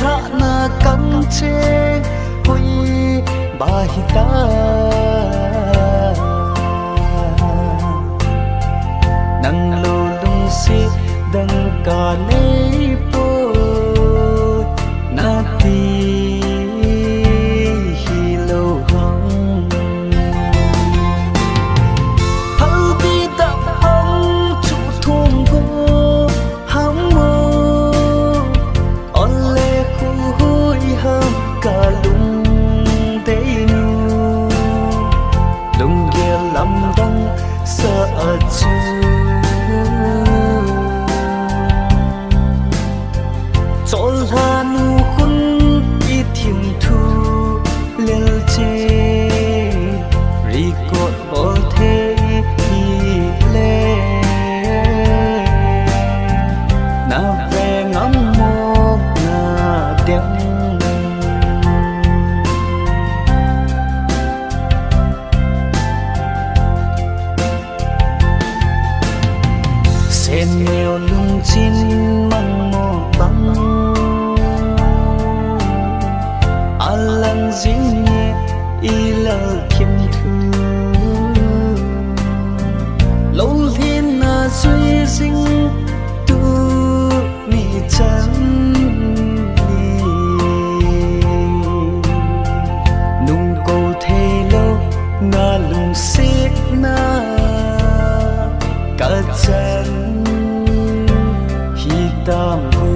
ra na cắm chê hoi ba hi ta nang lo lung si dang ka nei po na ti hi lo hong hal bi da hong chu thong go ham mo on le khu hui ham ka lung te nu lung ge lam dang sa a chu chol ha nu kun i thim thu lel che ri ko bol the hi le na ve ngam mo na deng sen neo lung chin mang mo bang alang jing ye ilal kim thu lâu thiên na suy sinh tu mi chan ni nung câu thề lâu na lung xếp na cả chân hi tam hu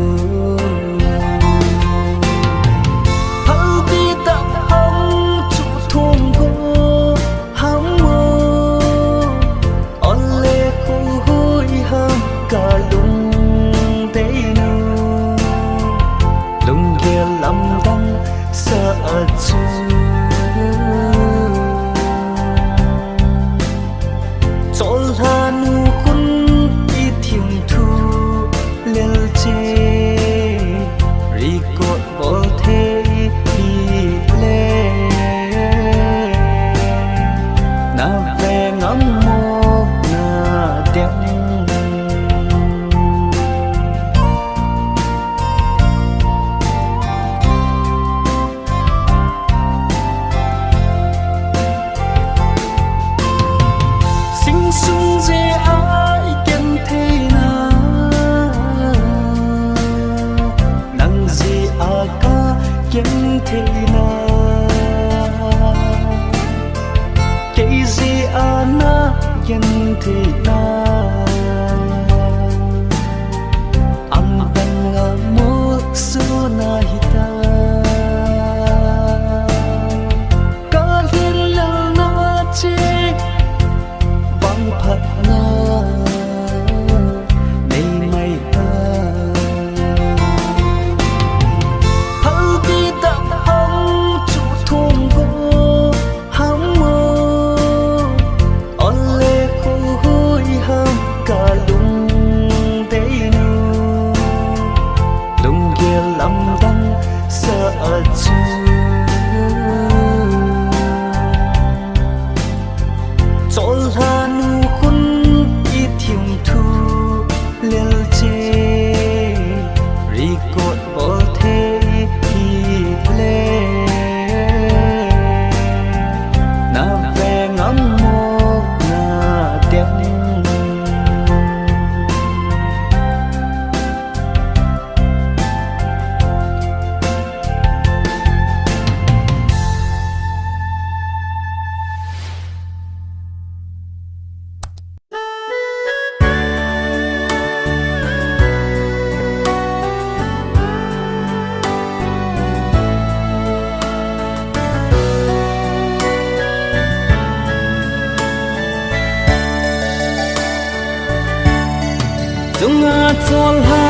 chol ha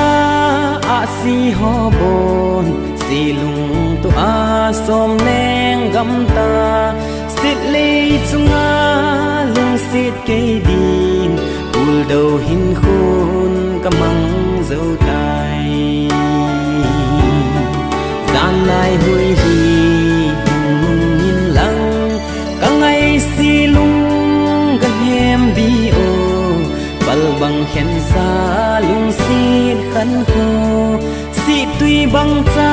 a si ho bon si lung tu a som neng gam ta sit le chunga lung sit ke din ul do hin khun kamang zo tai gian lai hui hi hin lang ka ngai si lung kan hem bi o bal bang khen sa lung sit khan ho si tui bang cha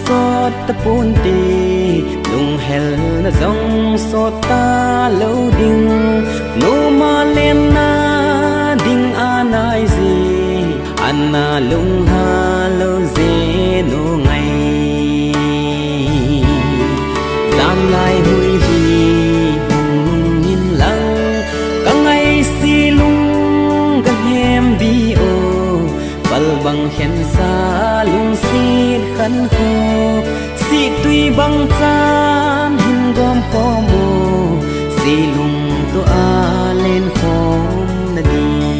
sót ta pun tì lung hel na dòng sót ta lâu đinh nô ma lên na đinh anai gì anna lung ha lâu dê nô ngày gian lai hui hi hùng nhìn lăng cả ngày si lung gần hem bi ô bal bang khen sa lung si khăn khô si tuy bang chan hin gom kho mo si lung to a lên khom na đi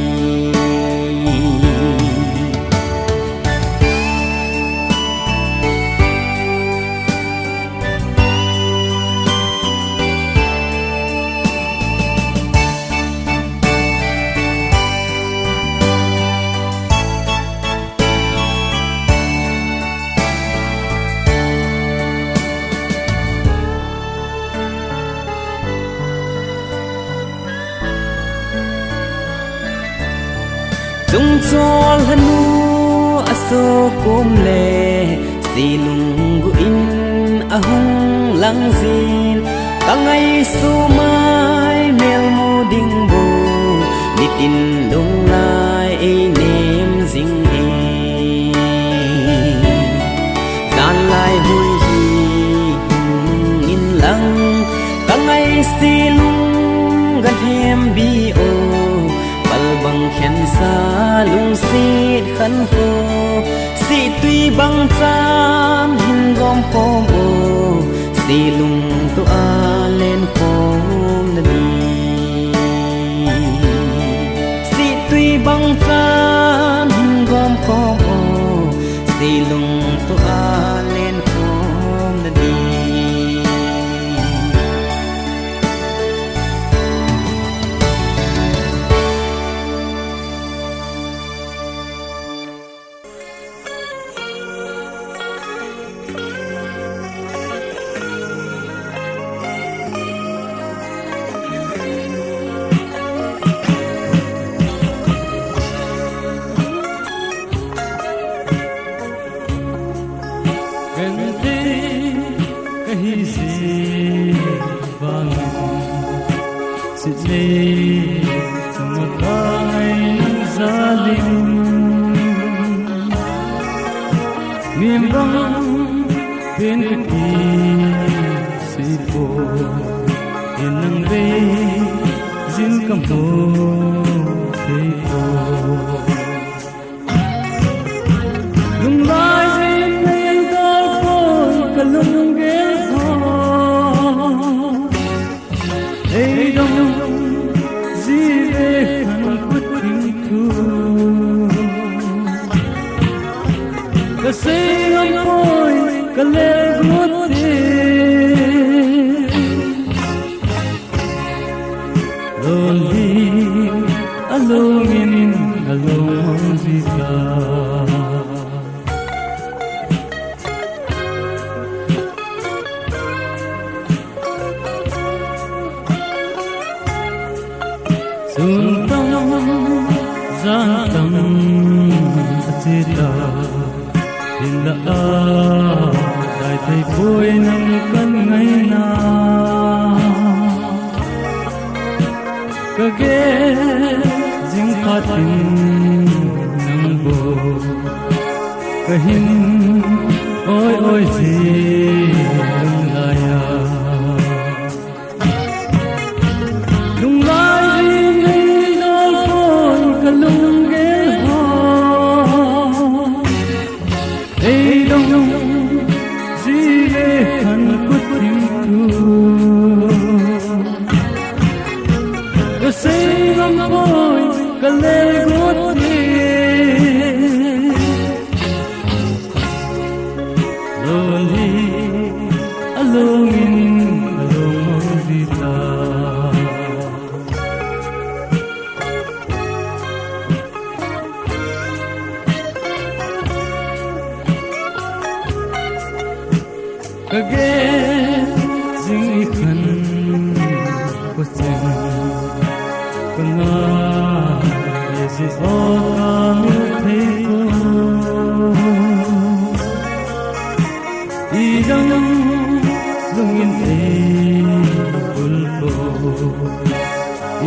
Tung cho lanu aso kum le silung in ahung lang zin kangai su mai mel mu ding bu nitin dong lai e nem zing e zan lai hui hi in lang kangai silung gan hem bi o bang khen sa lung si khăn khô si tuy bang chan hin gom khom ô si lung to a lên khom na đi si tuy bang chan hin gom khom ô si lung to a lên khom na đi idang lungin te ulpo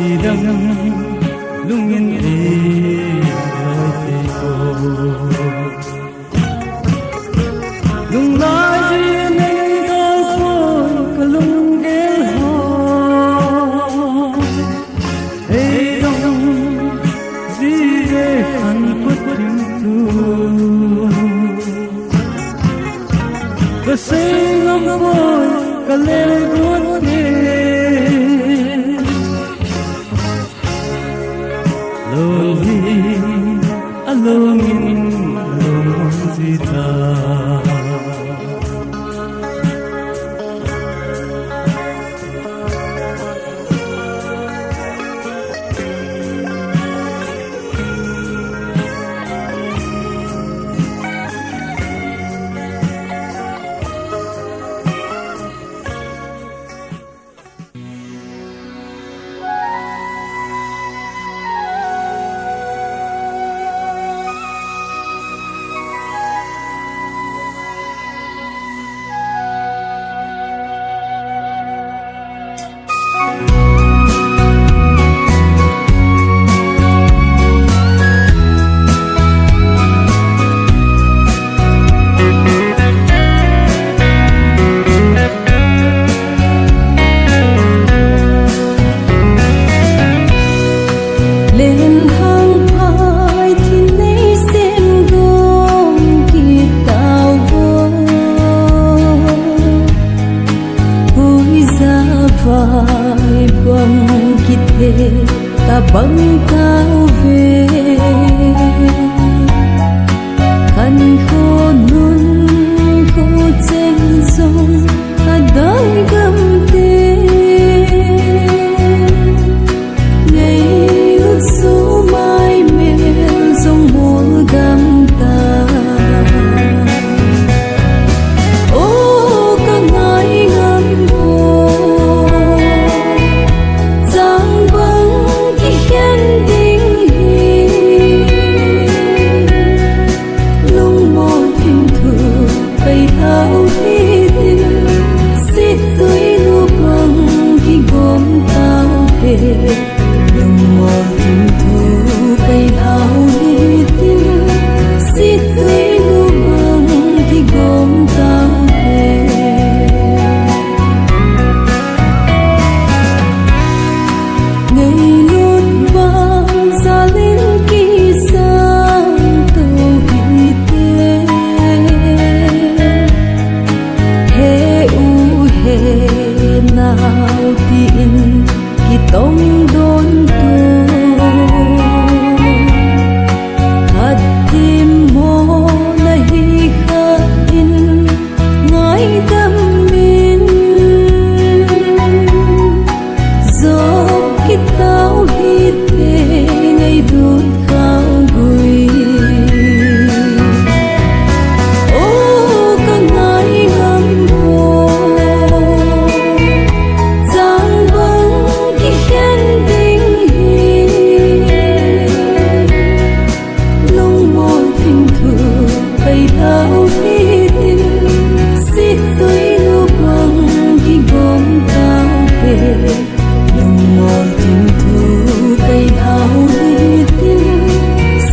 idang lungin te te ko lung lai ji neng dal ko kalung gel ho hey dong ji re han put tu kasing ang boy kalelgon ke lonely alone in Longzita ta băng cao về khăn khô nun khô trên sông ta đón gầm tê ngày ước số mai miền sông buồn gầm ta ô cả ngày ngắm hồ giang vắng khen tình lung một hình thường bày thao đi tìm xít dưới lúa bằng khi gom tao về lung một hình thường bày thao đi tìm xít dưới lúa bằng khi gom tao về ngày luôn vang ra lên kỳ sang tàu hy tê he u he nào tin kỳ tông đôn tu khát tim mô là hi khát in ngái tâm min dẫu khi tao hi tê ngày đốt khao gùi ô cả ngày ngắm hồ giang vắng khi khen tình lung một hình thường bày thao đi tìm xít dưới lúa bằng khi gom tao về lung một hình thường bày thao đi tìm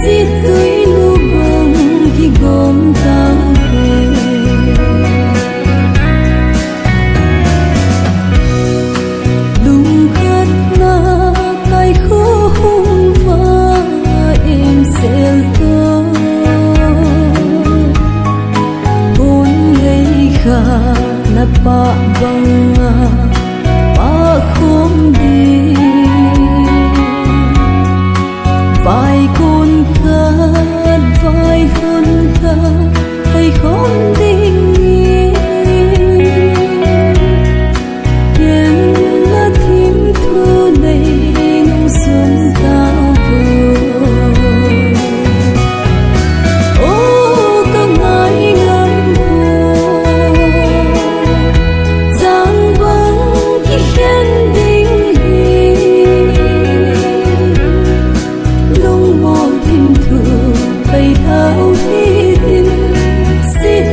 xít dưới lúa bằng khi gom tao về lung khát na tay khô hung và em sẽ tơ hôn gây khả là bạ bằng bạ không đi vai con khát vai hơn khát hay không định nghĩa em là thím thu này nông xuân tao vừa ô cả ngày ngắm hồ giang vắng khi khen tình lung một hình thường bày thao đi tìm xít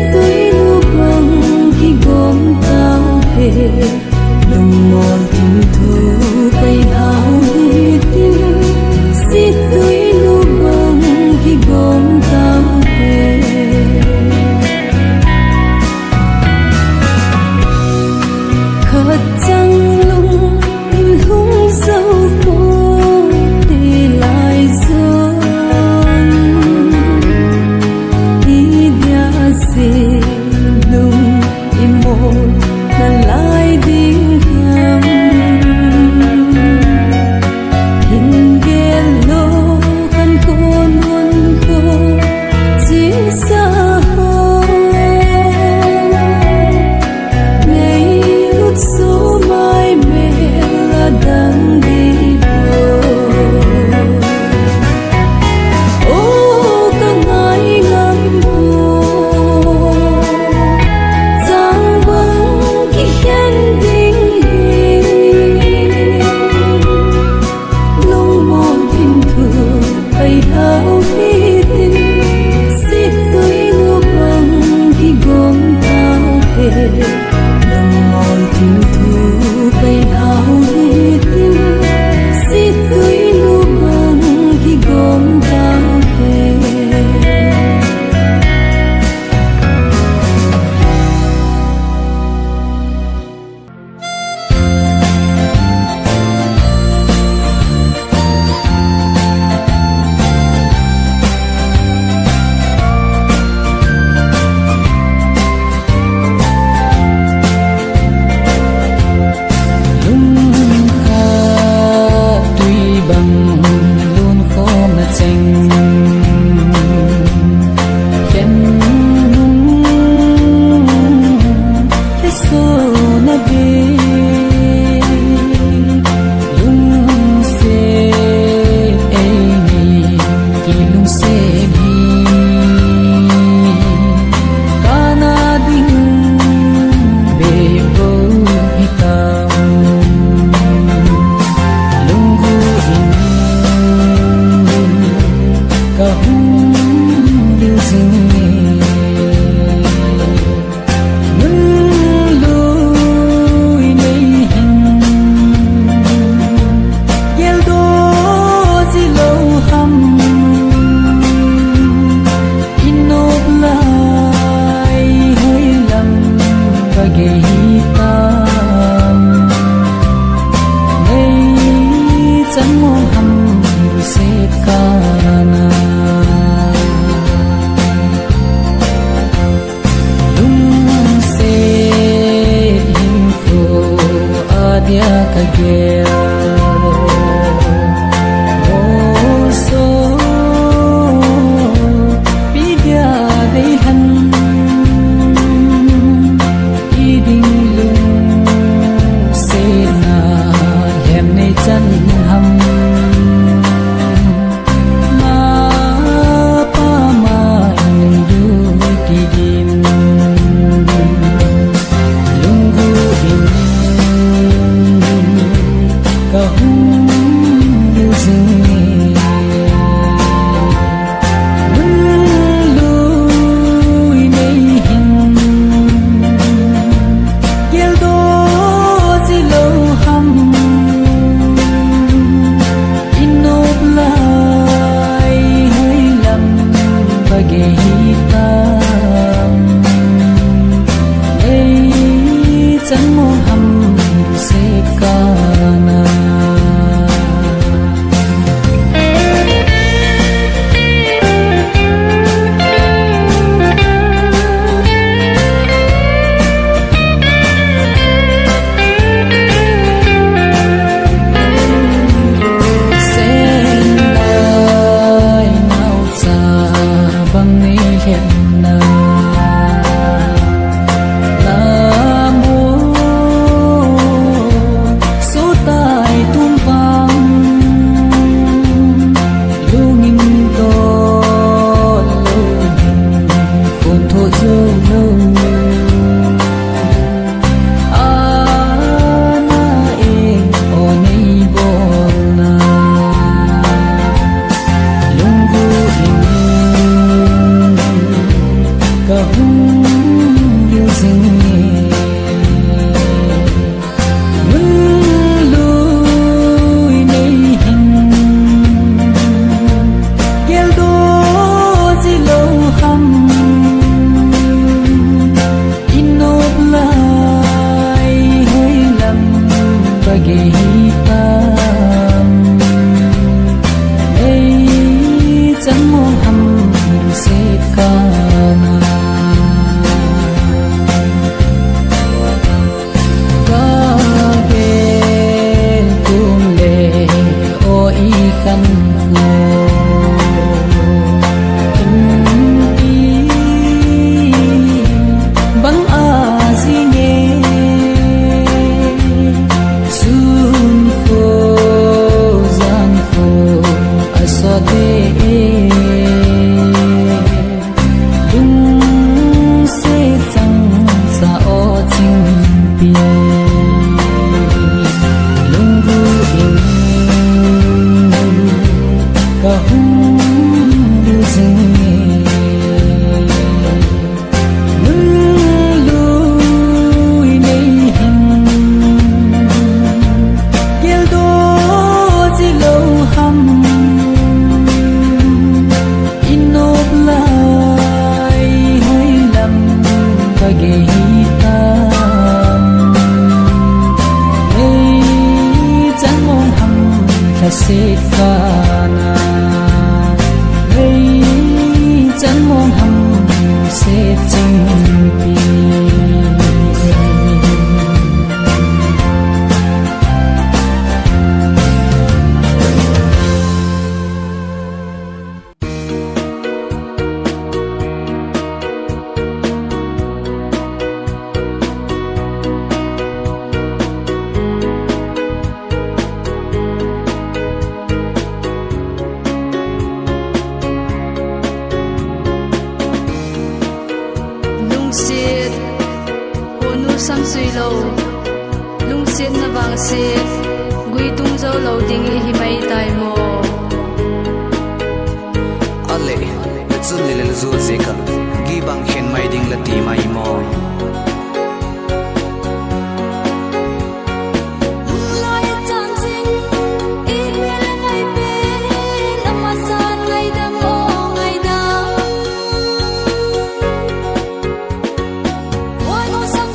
hitam nay chẳng mô hầm sẽ kana lung se info adia kagel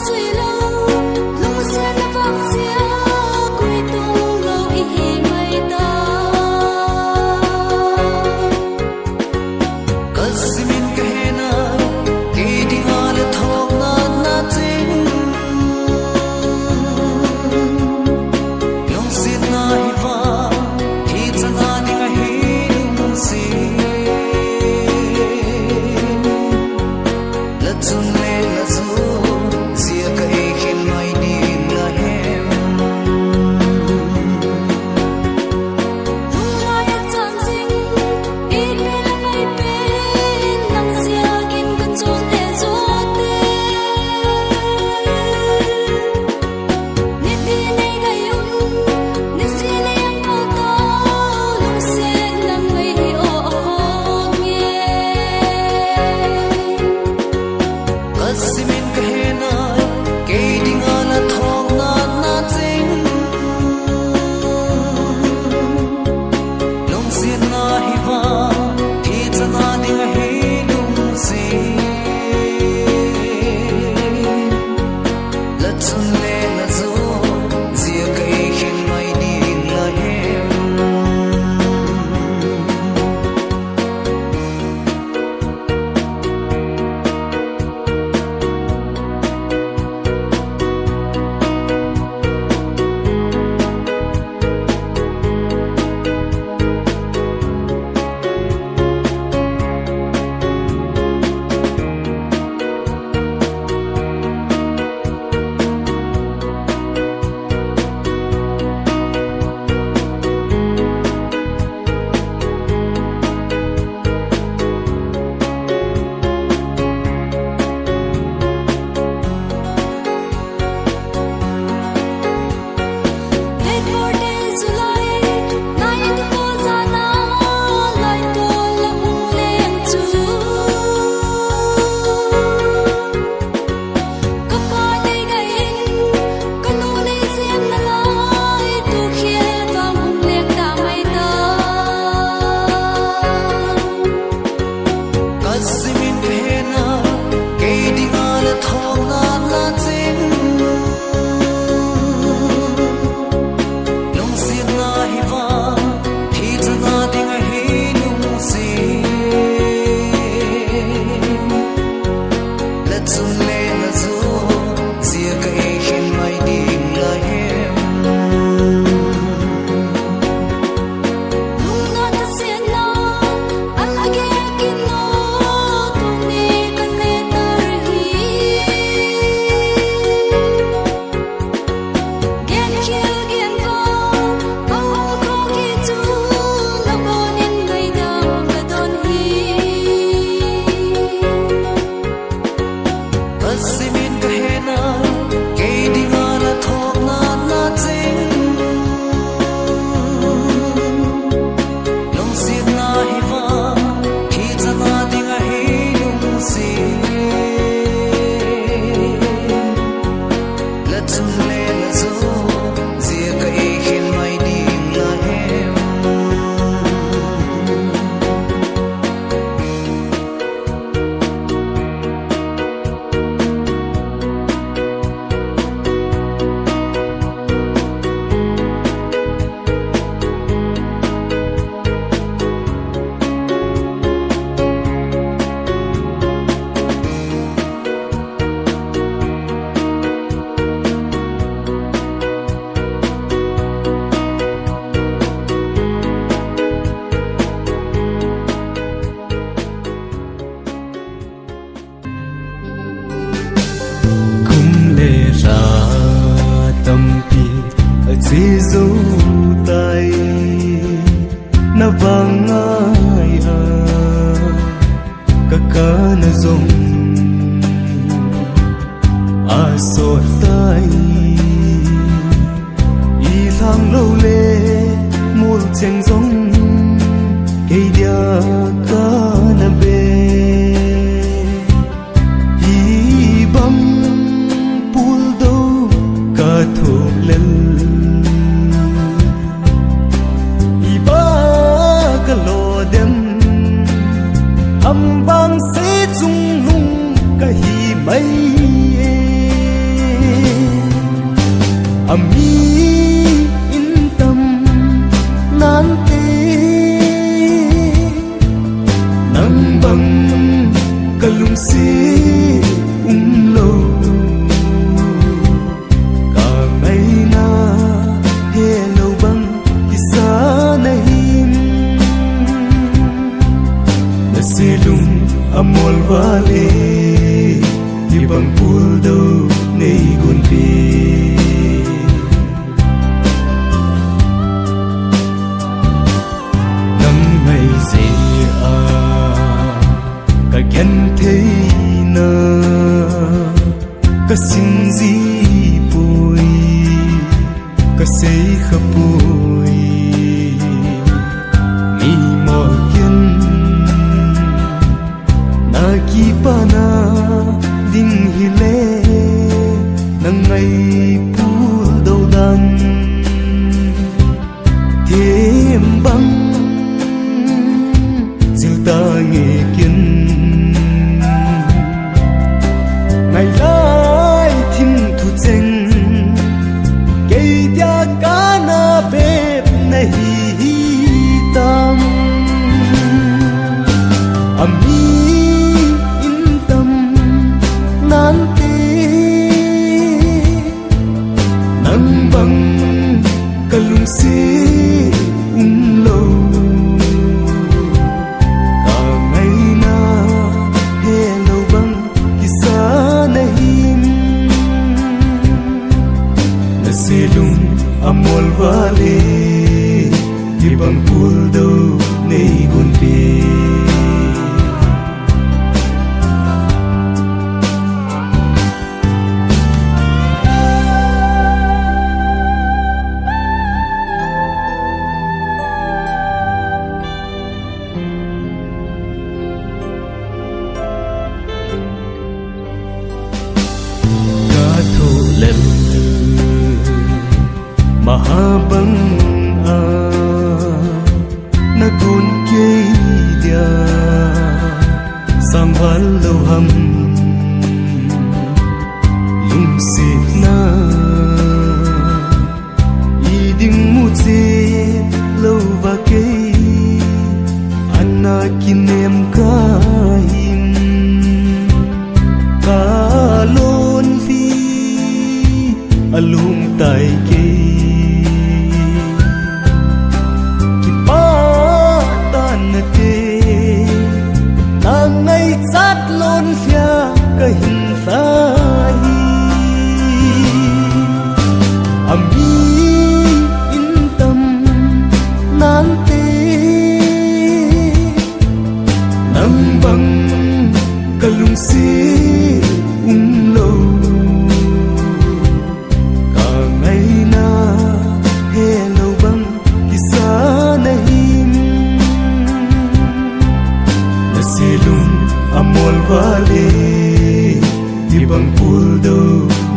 Sweet chun le na zo zia kai khen mai din la hem Giêsu tay na vang ai ha kakana zong a so tay i lang lo le mul cheng zong ke dia kana be i bam pul do ka thu lel bang se chung lung ka hi mai ami in tâm nan te nang bang kalung si lo ka mai na he lo bang isa nahi silung amol vale ibang puldo nei gunpi nang mai se a ka gen thei na ka sin zi pui ka sei khapui mi mo kin ki pana ding hile nang ngay pul đâu dan thêm băng dìu ta nghe kiên ngày lai thim thu chênh amol vale ibang puldo nei gunpi mahabang nagun kay dia sambal lâu hầm lung xịt na y đinh mu chê lâu và kay anna kim em ca him ca lôn phi alung tai kay sát lôn phía cái hình sai ami yên tâm nan tê nắng bằng cả lung xí lâu cả ngày na he lâu bằng kỳ xa này na silung amol vale ibang puldo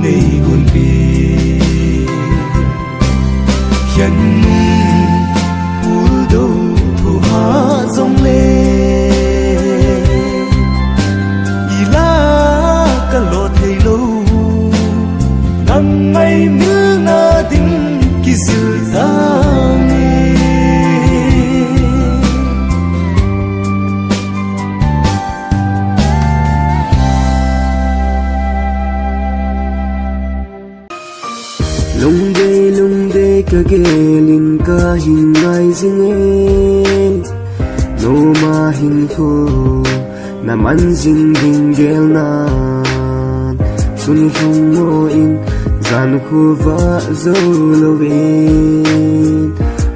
nei gunpi hian puldo thu ha zong le ila ka lo thei lo nang mai mi na ding ki sil ta lung de ka gelin ka hin ngai zinge no ma hin tho na man jing ding gel na sun hung mo in zan khu va zo lo ve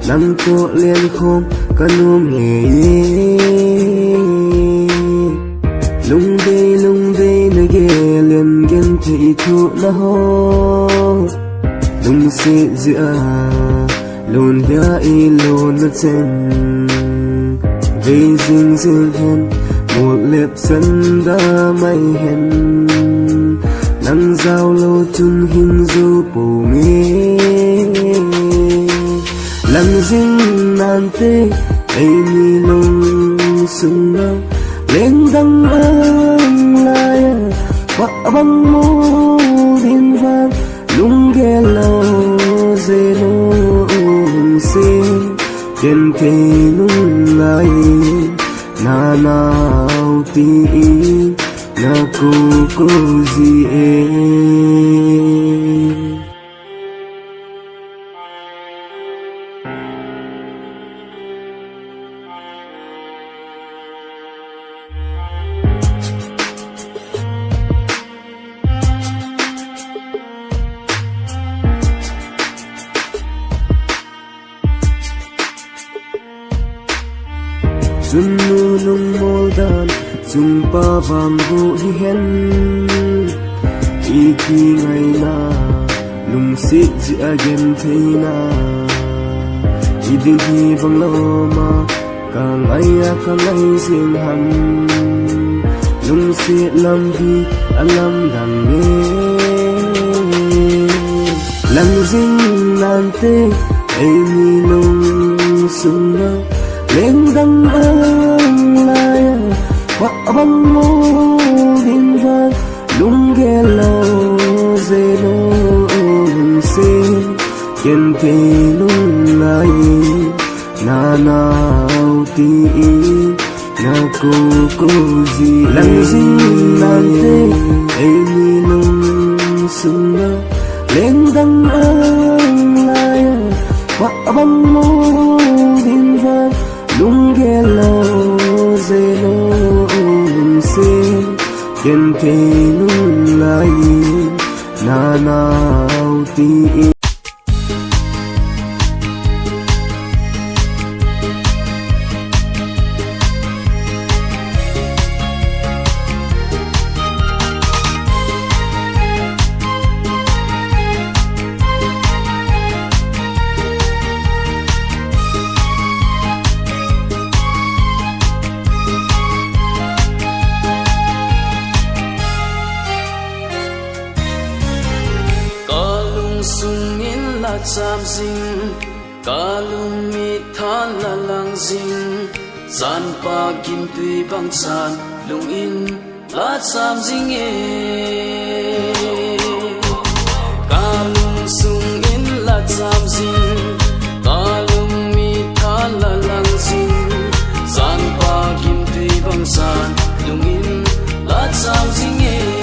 nang ko len khom kanum he lung de na gelin gen thi thu na ho lung se zia lun ya i lun na chen ve jing jing hen một lep sân da mai hen nang giao lo chun hình du po me lang jing nan te ai ni lung sung na leng dang ang la wa bang mo din vang lung ge lo zero se ken te lung lai na nao ti na ko zi e Sun nu nung mol dan Sun pa vang bu hi hen Iki ngay na Lung sit zi again thay na Iding hi vang lo ma Ka ngay a ka ngay sin ham Lung sit lam hi alam dang ne Lang zing lan te Ay ni lung sung na lên đăng ang lai wa bang mo din va lung ge lo ze lo se ken te lung lai na nao ti na ko zi lang zing lan te ai ni lung sung na lên đăng ang lai wa bang mo din va lung ge lo ze lo se ken te lung lai na nao ti sung in la cham sing kalung mi than la lang sing san pa kim tui bang san lung in la cham sing e kalung sung in la cham sing kalung mi than la lang sing san pa kim tui bang san lung in la cham sing e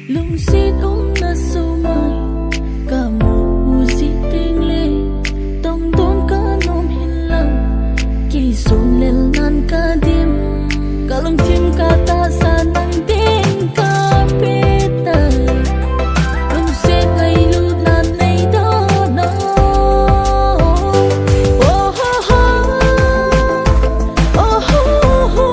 Lung sit na sumay kamu si tingle tong don kanom hilang kisun lel nan kadim kalong tim kata sanang din kapitan lung sit ngay lunan nay dono oh ho ho oh ho ho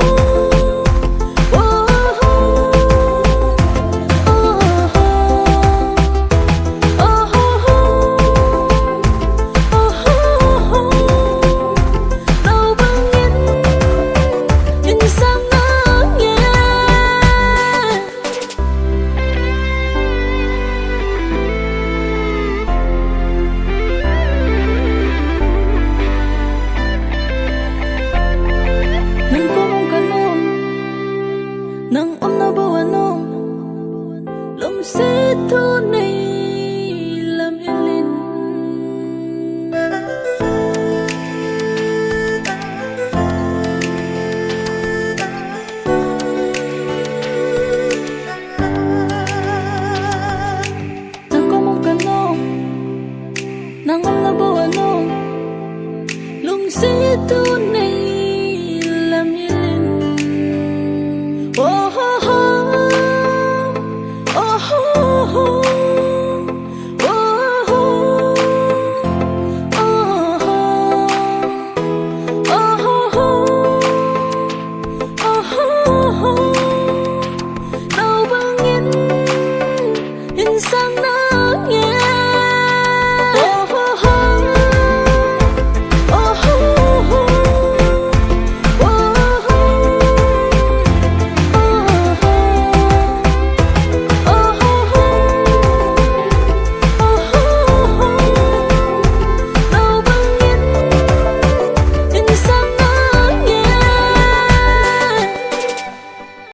nang na bawanong lum sito nay lamilin nang kumong kanong nang na bawanong lum sito nay